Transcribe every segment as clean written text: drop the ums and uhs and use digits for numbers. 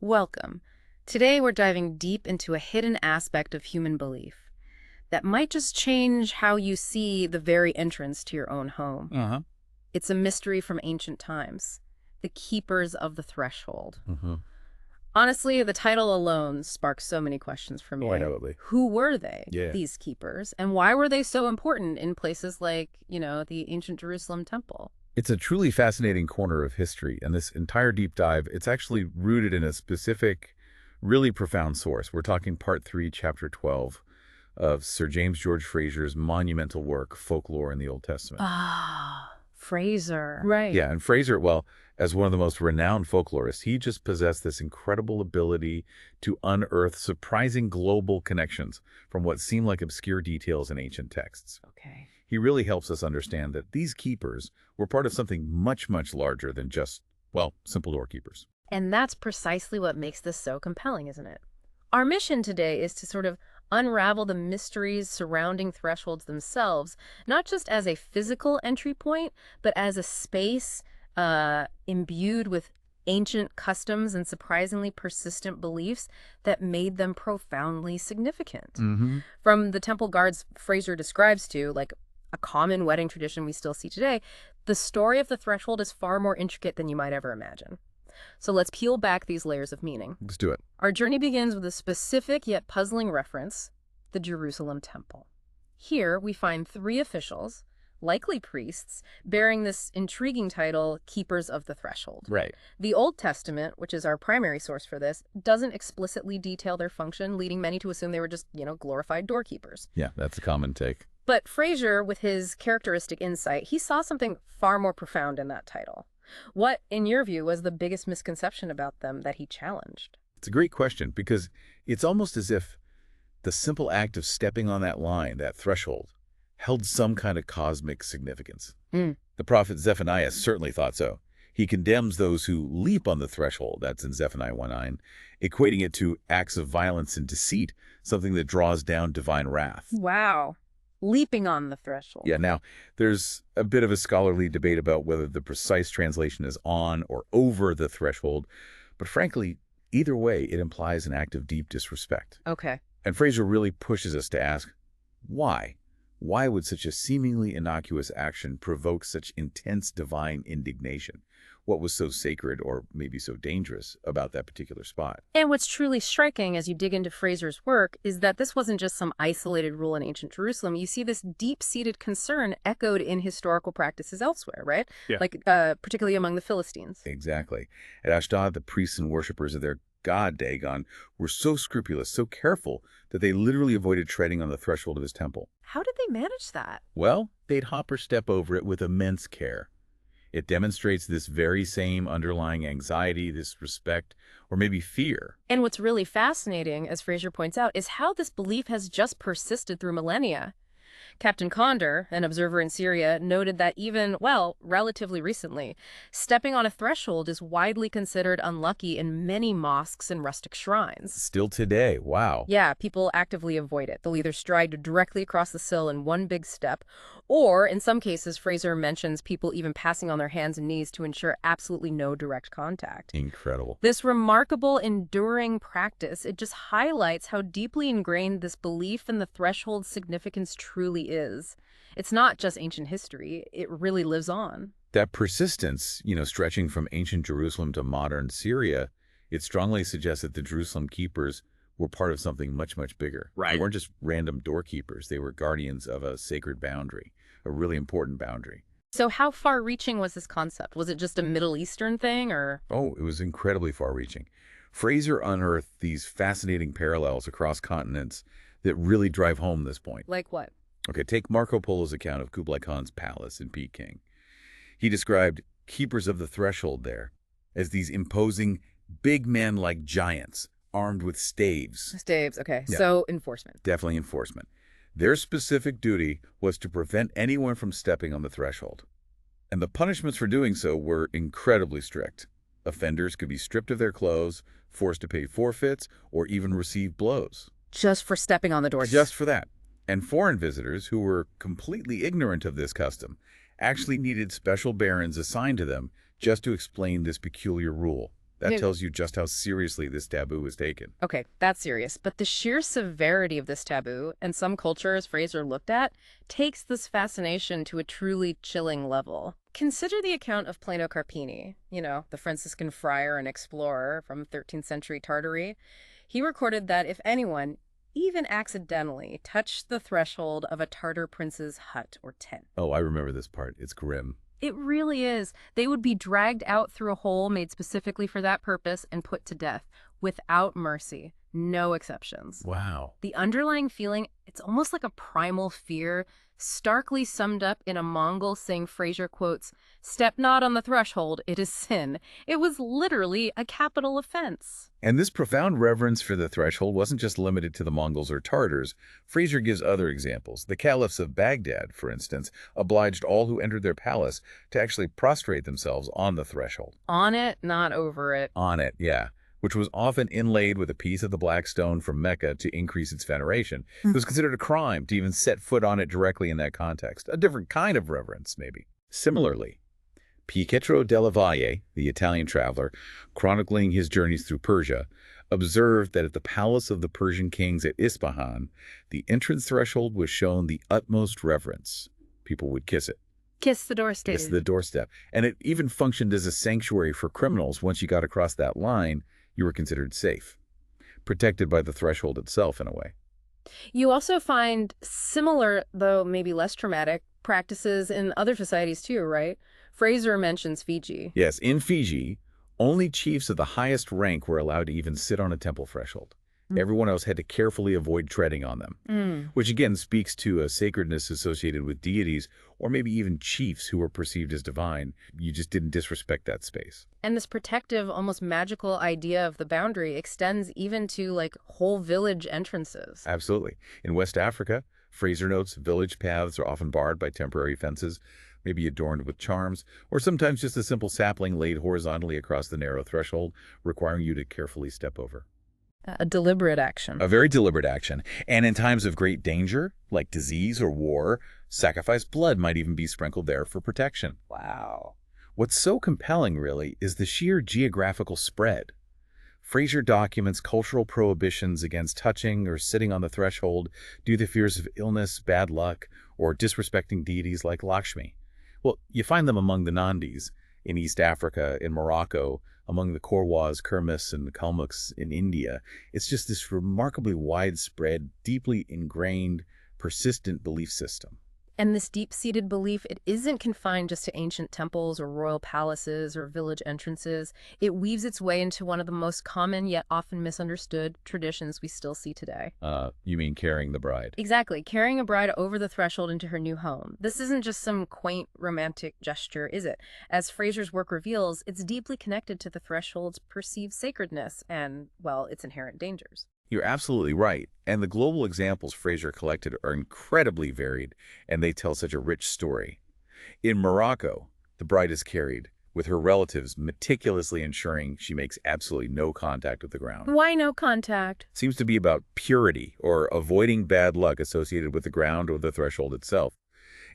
Welcome. Today we're diving deep into a hidden aspect of human belief that might just change how you see the very entrance to your own home. Uh-huh. It's a mystery from ancient times, the keepers of the threshold. Mm-hmm. Honestly, the title alone sparks so many questions for Oh, I me. know, Lee. Who were they, Yeah. these keepers, and why were they so important in places like, the ancient Jerusalem temple? It's a truly fascinating corner of history, and this entire deep dive, it's actually rooted in a specific, really profound source. We're talking part 3, chapter 12 of Sir James George Frazer's monumental work, Folklore in the Old Testament. Ah, Frazer. Right. Yeah, and Frazer, well, as one of the most renowned folklorists, he just possessed this incredible ability to unearth surprising global connections from what seem like obscure details in ancient texts. Okay. He really helps us understand that these keepers were part of something much, much larger than just, well, simple doorkeepers. And that's precisely what makes this so compelling, isn't it? Our mission today is to sort of unravel the mysteries surrounding thresholds themselves, not just as a physical entry point, but as a space imbued with ancient customs and surprisingly persistent beliefs that made them profoundly significant. Mm-hmm. From the temple guards Fraser describes to, like, a common wedding tradition we still see today, the story of the threshold is far more intricate than you might ever imagine. So let's peel back these layers of meaning. Let's do it. Our journey begins with a specific yet puzzling reference, the Jerusalem temple. Here we find 3 officials, likely priests, bearing this intriguing title, Keepers of the Threshold. Right. The Old Testament, which is our primary source for this, doesn't explicitly detail their function, leading many to assume they were just, glorified doorkeepers. Yeah, that's a common take. But Frazer, with his characteristic insight, he saw something far more profound in that title. What, in your view, was the biggest misconception about them that he challenged? It's a great question because it's almost as if the simple act of stepping on that line, that threshold, held some kind of cosmic significance. Mm. The prophet Zephaniah certainly thought so. He condemns those who leap on the threshold, that's in Zephaniah 1:9, equating it to acts of violence and deceit, something that draws down divine wrath. Wow. Leaping on the threshold. Yeah, now, there's a bit of a scholarly debate about whether the precise translation is on or over the threshold, but frankly, either way, it implies an act of deep disrespect. Okay. And Frazer really pushes us to ask, why? Why would such a seemingly innocuous action provoke such intense divine indignation? What was so sacred, or maybe so dangerous, about that particular spot? And what's truly striking as you dig into Frazer's work is that this wasn't just some isolated rule in ancient Jerusalem. You see this deep-seated concern echoed in historical practices elsewhere, right? Yeah. Like, particularly among the Philistines. Exactly. At Ashdod, the priests and worshippers of their god Dagon were so scrupulous, so careful, that they literally avoided treading on the threshold of his temple. How did they manage that? Well, they'd hop or step over it with immense care. It demonstrates this very same underlying anxiety, this respect, or maybe fear. And what's really fascinating, as Frazer points out, is how this belief has just persisted through millennia. Captain Condor, an observer in Syria, noted that even, relatively recently, stepping on a threshold is widely considered unlucky in many mosques and rustic shrines. Still today, wow. Yeah, people actively avoid it. They'll either stride directly across the sill in one big step, or in some cases, Frazer mentions people even passing on their hands and knees to ensure absolutely no direct contact. Incredible. This remarkable, enduring practice, it just highlights how deeply ingrained this belief in the threshold's significance truly is. It's not just ancient history, it really lives on. That persistence, stretching from ancient Jerusalem to modern Syria, it strongly suggests that the Jerusalem keepers were part of something much, much bigger. Right. They weren't just random doorkeepers. They were guardians of a sacred boundary, a really important boundary. So how far-reaching was this concept? Was it just a Middle Eastern thing, or? Oh, it was incredibly far-reaching. Frazer unearthed these fascinating parallels across continents that really drive home this point. Like what? Okay, take Marco Polo's account of Kublai Khan's palace in Peking. He described keepers of the threshold there as these imposing big men like giants, armed with staves. Staves, okay. Yeah. So enforcement. Definitely enforcement. Their specific duty was to prevent anyone from stepping on the threshold. And the punishments for doing so were incredibly strict. Offenders could be stripped of their clothes, forced to pay forfeits, or even receive blows. Just for stepping on the door. Just for that. And foreign visitors who were completely ignorant of this custom actually needed special barons assigned to them just to explain this peculiar rule. That tells you just how seriously this taboo was taken. Okay, that's serious. But the sheer severity of this taboo, and some cultures Frazer looked at, takes this fascination to a truly chilling level. Consider the account of Plano Carpini, the Franciscan friar and explorer from 13th century Tartary. He recorded that if anyone, even accidentally, touched the threshold of a Tartar prince's hut or tent. Oh, I remember this part. It's grim. It really is. They would be dragged out through a hole made specifically for that purpose and put to death, without mercy. No exceptions. Wow. The underlying feeling, it's almost like a primal fear, starkly summed up in a Mongol saying Frazer quotes, "Step not on the threshold, it is sin." It was literally a capital offense. And this profound reverence for the threshold wasn't just limited to the Mongols or Tartars. Frazer gives other examples. The caliphs of Baghdad, for instance, obliged all who entered their palace to actually prostrate themselves on the threshold. On it, not over it. On it, yeah. Which was often inlaid with a piece of the black stone from Mecca to increase its veneration. It was considered a crime to even set foot on it directly in that context. A different kind of reverence, maybe. Similarly, Pietro della Valle, the Italian traveler, chronicling his journeys through Persia, observed that at the palace of the Persian kings at Isfahan, the entrance threshold was shown the utmost reverence. People would kiss it. Kiss the doorstep. Kiss the doorstep. And it even functioned as a sanctuary for criminals. Once you got across that line, you were considered safe, protected by the threshold itself in a way. You also find similar, though maybe less traumatic, practices in other societies too, right? Frazer mentions Fiji. Yes, in Fiji, only chiefs of the highest rank were allowed to even sit on a temple threshold. Everyone else had to carefully avoid treading on them, which again speaks to a sacredness associated with deities or maybe even chiefs who were perceived as divine. You just didn't disrespect that space. And this protective, almost magical idea of the boundary extends even to like whole village entrances. Absolutely. In West Africa, Frazer notes village paths are often barred by temporary fences, maybe adorned with charms, or sometimes just a simple sapling laid horizontally across the narrow threshold, requiring you to carefully step over. A deliberate action. A very deliberate action. And in times of great danger, like disease or war, sacrificed blood might even be sprinkled there for protection. Wow. What's so compelling, really, is the sheer geographical spread. Frazer documents cultural prohibitions against touching or sitting on the threshold due to fears of illness, bad luck, or disrespecting deities like Lakshmi. Well, you find them among the Nandis in East Africa, in Morocco, among the Korwas, Kermis, and the Kalmucks in India. It's just this remarkably widespread, deeply ingrained, persistent belief system. And this deep-seated belief, it isn't confined just to ancient temples or royal palaces or village entrances. It weaves its way into one of the most common yet often misunderstood traditions we still see today. You mean carrying the bride? Exactly, carrying a bride over the threshold into her new home. This isn't just some quaint romantic gesture, is it? As Frazer's work reveals, it's deeply connected to the threshold's perceived sacredness and, well, its inherent dangers. You're absolutely right. And the global examples Frazer collected are incredibly varied, and they tell such a rich story. In Morocco, the bride is carried, with her relatives meticulously ensuring she makes absolutely no contact with the ground. Why no contact? Seems to be about purity or avoiding bad luck associated with the ground or the threshold itself.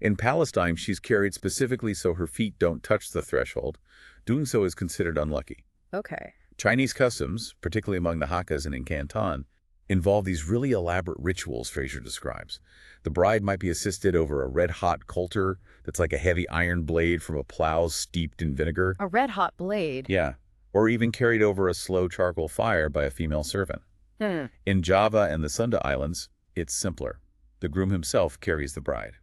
In Palestine, she's carried specifically so her feet don't touch the threshold. Doing so is considered unlucky. Okay. Chinese customs, particularly among the Hakkas and in Canton, involve these really elaborate rituals Frazer describes. The bride might be assisted over a red-hot coulter that's like a heavy iron blade from a plow steeped in vinegar. A red-hot blade? Yeah, or even carried over a slow charcoal fire by a female servant. In Java and the Sunda Islands, it's simpler. The groom himself carries the bride.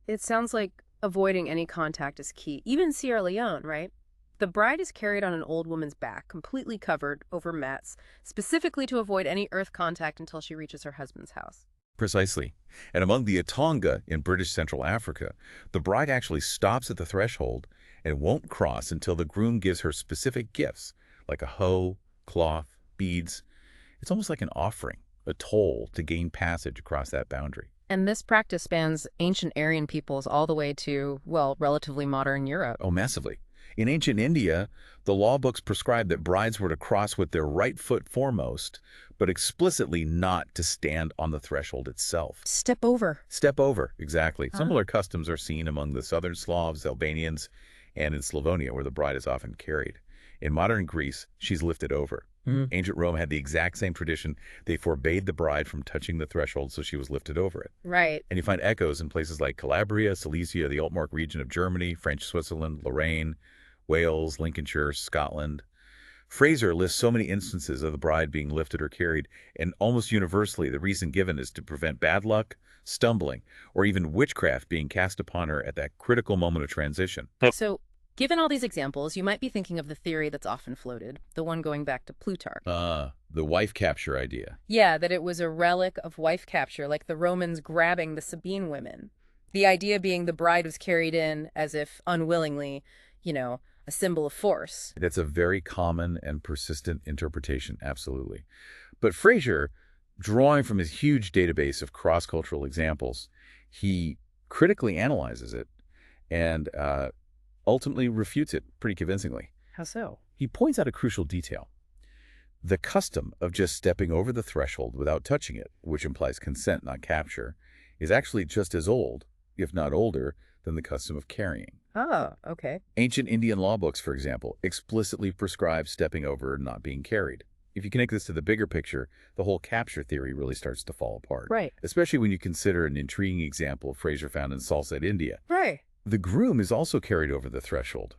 It sounds like avoiding any contact is key. Even Sierra Leone, right? The bride is carried on an old woman's back, completely covered over mats, specifically to avoid any earth contact until she reaches her husband's house. Precisely. And among the Atonga in British Central Africa, the bride actually stops at the threshold and won't cross until the groom gives her specific gifts, like a hoe, cloth, beads. It's almost like an offering, a toll to gain passage across that boundary. And this practice spans ancient Aryan peoples all the way to, well, relatively modern Europe. Oh, massively. In ancient India, the law books prescribed that brides were to cross with their right foot foremost, but explicitly not to stand on the threshold itself. Step over. Step over, exactly. Similar customs are seen among the southern Slavs, Albanians, and in Slavonia, where the bride is often carried. In modern Greece, she's lifted over. Ancient Rome had the exact same tradition. They forbade the bride from touching the threshold, so she was lifted over it. Right. And you find echoes in places like Calabria, Silesia, the Altmark region of Germany, French Switzerland, Lorraine, Wales, Lincolnshire, Scotland. Frazer lists so many instances of the bride being lifted or carried, and almost universally the reason given is to prevent bad luck, stumbling, or even witchcraft being cast upon her at that critical moment of transition. So, given all these examples, you might be thinking of the theory that's often floated, the one going back to Plutarch. The wife capture idea. Yeah, that it was a relic of wife capture, like the Romans grabbing the Sabine women. The idea being the bride was carried in as if unwillingly, a symbol of force. That's a very common and persistent interpretation, absolutely. But Frazer, drawing from his huge database of cross-cultural examples, he critically analyzes it and ultimately refutes it pretty convincingly. How so? He points out a crucial detail. The custom of just stepping over the threshold without touching it, which implies consent, not capture, is actually just as old, if not older, than the custom of carrying. Oh, okay. Ancient Indian law books, for example, explicitly prescribe stepping over and not being carried. If you connect this to the bigger picture, the whole capture theory really starts to fall apart. Right. Especially when you consider an intriguing example Frazer found in Salsette, India. Right. The groom is also carried over the threshold.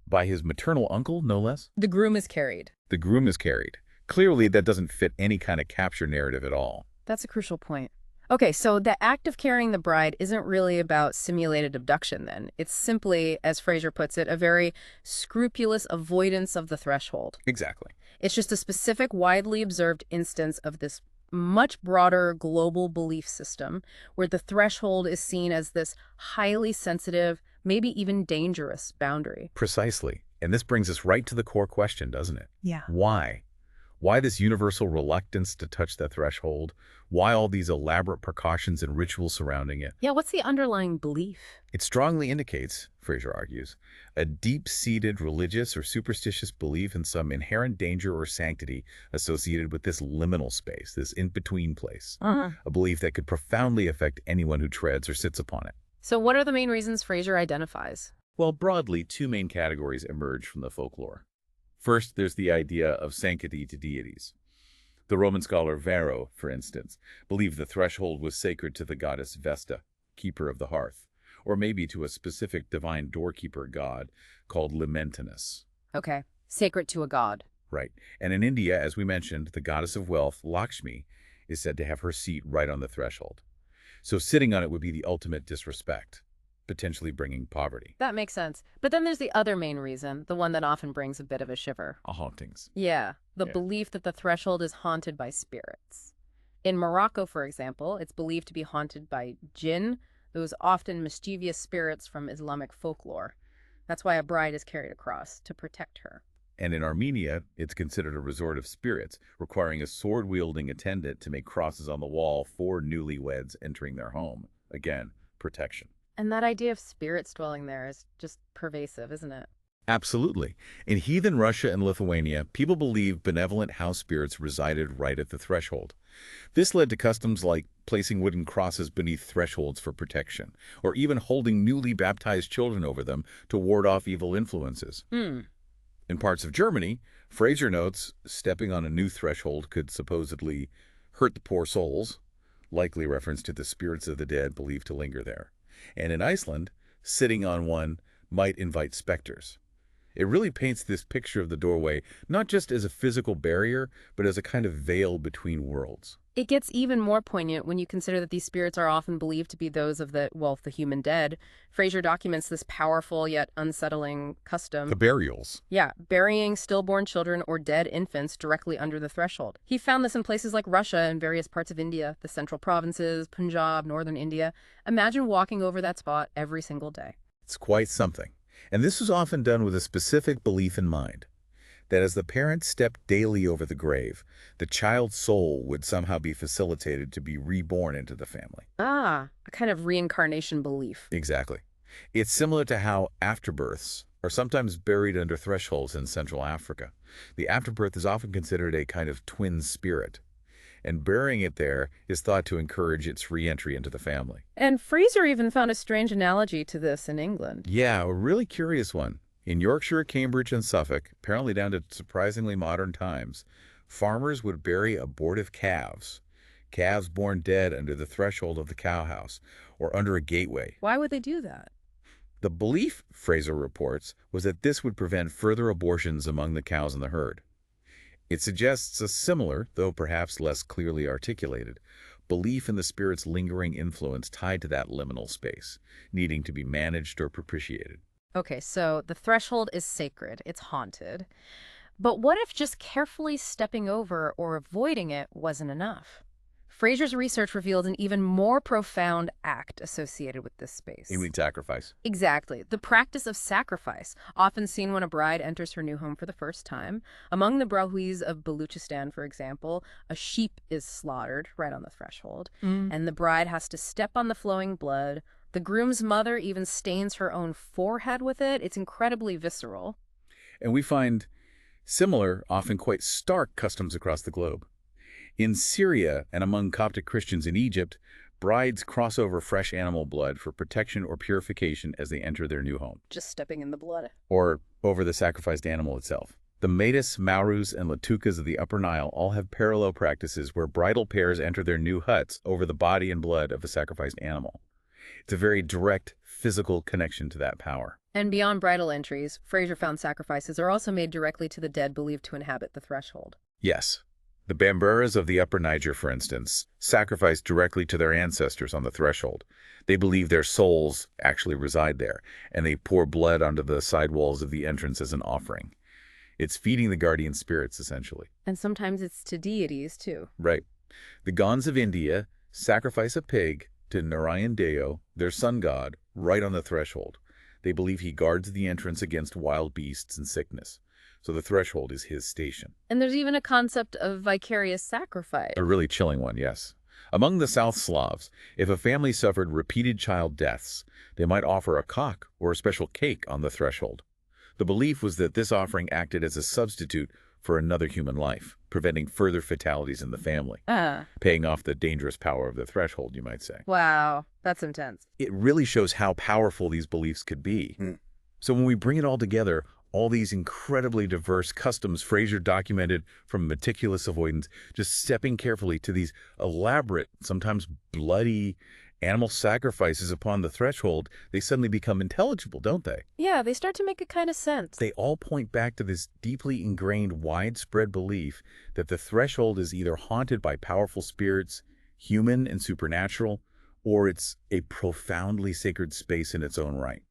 By his maternal uncle, no less. The groom is carried. The groom is carried. Clearly, that doesn't fit any kind of capture narrative at all. That's a crucial point. Okay, so the act of carrying the bride isn't really about simulated abduction then. It's simply, as Frazer puts it, a very scrupulous avoidance of the threshold. Exactly. It's just a specific, widely observed instance of this much broader global belief system where the threshold is seen as this highly sensitive, maybe even dangerous boundary. Precisely. And this brings us right to the core question, doesn't it? Yeah. Why? Why this universal reluctance to touch the threshold? Why all these elaborate precautions and rituals surrounding it? Yeah, what's the underlying belief? It strongly indicates, Frazer argues, a deep-seated religious or superstitious belief in some inherent danger or sanctity associated with this liminal space, this in-between place. A belief that could profoundly affect anyone who treads or sits upon it. So what are the main reasons Frazer identifies? Well, broadly, two main categories emerge from the folklore. First, there's the idea of sanctity to deities. The Roman scholar Varro, for instance, believed the threshold was sacred to the goddess Vesta, keeper of the hearth, or maybe to a specific divine doorkeeper god called Limentinus. Okay, sacred to a god. Right. And in India, as we mentioned, the goddess of wealth, Lakshmi, is said to have her seat right on the threshold. So sitting on it would be the ultimate disrespect, potentially bringing poverty. That makes sense. But then there's the other main reason, the one that often brings a bit of a shiver. Hauntings. Yeah, the Yeah. belief that the threshold is haunted by spirits. In Morocco, for example, it's believed to be haunted by jinn, those often mischievous spirits from Islamic folklore. That's why a bride is carried across, to protect her. And in Armenia, it's considered a resort of spirits, requiring a sword-wielding attendant to make crosses on the wall for newlyweds entering their home. Again, protection. And that idea of spirits dwelling there is just pervasive, isn't it? Absolutely. In heathen Russia and Lithuania, people believed benevolent house spirits resided right at the threshold. This led to customs like placing wooden crosses beneath thresholds for protection, or even holding newly baptized children over them to ward off evil influences. In parts of Germany, Frazer notes stepping on a new threshold could supposedly hurt the poor souls, likely reference to the spirits of the dead believed to linger there. And in Iceland, sitting on one might invite specters. It really paints this picture of the doorway not just as a physical barrier, but as a kind of veil between worlds. It gets even more poignant when you consider that these spirits are often believed to be those of the human dead. Frazer documents this powerful yet unsettling custom. The burials. Yeah, burying stillborn children or dead infants directly under the threshold. He found this in places like Russia and various parts of India, the central provinces, Punjab, northern India. Imagine walking over that spot every single day. It's quite something. And this was often done with a specific belief in mind, that as the parents stepped daily over the grave, the child's soul would somehow be facilitated to be reborn into the family. Ah, a kind of reincarnation belief. Exactly. It's similar to how afterbirths are sometimes buried under thresholds in Central Africa. The afterbirth is often considered a kind of twin spirit, and burying it there is thought to encourage its re-entry into the family. And Frazer even found a strange analogy to this in England. Yeah, a really curious one. In Yorkshire, Cambridge, and Suffolk, apparently down to surprisingly modern times, farmers would bury abortive calves born dead under the threshold of the cowhouse or under a gateway. Why would they do that? The belief, Frazer reports, was that this would prevent further abortions among the cows in the herd. It suggests a similar, though perhaps less clearly articulated, belief in the spirit's lingering influence tied to that liminal space, needing to be managed or propitiated. Okay, so the threshold is sacred. It's haunted. But what if just carefully stepping over or avoiding it wasn't enough? Frazer's research revealed an even more profound act associated with this space. You mean sacrifice? Exactly. The practice of sacrifice, often seen when a bride enters her new home for the first time. Among the Brahwis of Baluchistan, for example, a sheep is slaughtered right on the threshold, and the bride has to step on the flowing blood. The groom's mother even stains her own forehead with it. It's incredibly visceral. And we find similar, often quite stark customs across the globe. In Syria and among Coptic Christians in Egypt, brides cross over fresh animal blood for protection or purification as they enter their new home, Just stepping in the blood. or over the sacrificed animal itself. The Metis, Maurus, and Latukas of the Upper Nile all have parallel practices where bridal pairs enter their new huts over the body and blood of a sacrificed animal. It's a very direct, physical connection to that power. And beyond bridal entries, Frazer found sacrifices are also made directly to the dead believed to inhabit the threshold. Yes. The Bamburas of the Upper Niger, for instance, sacrifice directly to their ancestors on the threshold. They believe their souls actually reside there, and they pour blood onto the side walls of the entrance as an offering. It's feeding the guardian spirits, essentially. And sometimes it's to deities, too. Right. The Gonds of India sacrifice a pig to Narayan Deo, their sun god, right on the threshold. They believe he guards the entrance against wild beasts and sickness. So the threshold is his station. And there's even a concept of vicarious sacrifice. A really chilling one, yes. Among the South Slavs, if a family suffered repeated child deaths, they might offer a cock or a special cake on the threshold. The belief was that this offering acted as a substitute for another human life, preventing further fatalities in the family, paying off the dangerous power of the threshold, you might say. Wow, that's intense. It really shows how powerful these beliefs could be. So when we bring it all together, all these incredibly diverse customs Frazer documented, from meticulous avoidance, just stepping carefully, to these elaborate, sometimes bloody animal sacrifices upon the threshold, they suddenly become intelligible, don't they? Yeah, they start to make a kind of sense. They all point back to this deeply ingrained, widespread belief that the threshold is either haunted by powerful spirits, human and supernatural, or it's a profoundly sacred space in its own right.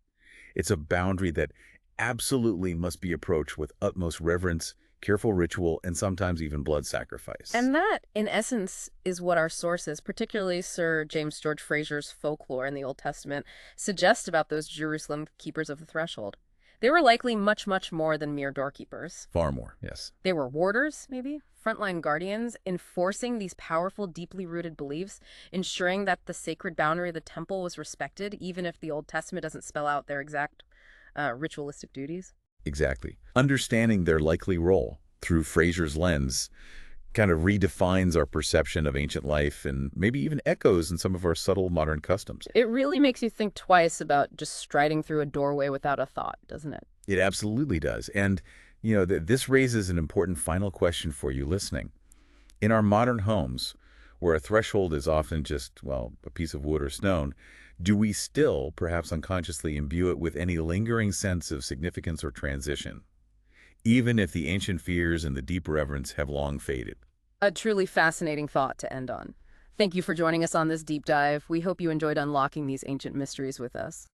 It's a boundary that absolutely must be approached with utmost reverence, careful ritual, and sometimes even blood sacrifice. And that, in essence, is what our sources, particularly Sir James George Frazer's folklore in the Old Testament, suggest about those Jerusalem keepers of the threshold. They were likely much, much more than mere doorkeepers. Far more, yes. They were warders, maybe, frontline guardians, enforcing these powerful, deeply rooted beliefs, ensuring that the sacred boundary of the temple was respected, even if the Old Testament doesn't spell out their exact ritualistic duties. Exactly. Understanding their likely role through Frazer's lens kind of redefines our perception of ancient life and maybe even echoes in some of our subtle modern customs. It really makes you think twice about just striding through a doorway without a thought, doesn't it? It absolutely does. And, this raises an important final question for you listening. In our modern homes, where a threshold is often just, a piece of wood or stone, do we still, perhaps unconsciously, imbue it with any lingering sense of significance or transition, even if the ancient fears and the deep reverence have long faded? A truly fascinating thought to end on. Thank you for joining us on this deep dive. We hope you enjoyed unlocking these ancient mysteries with us.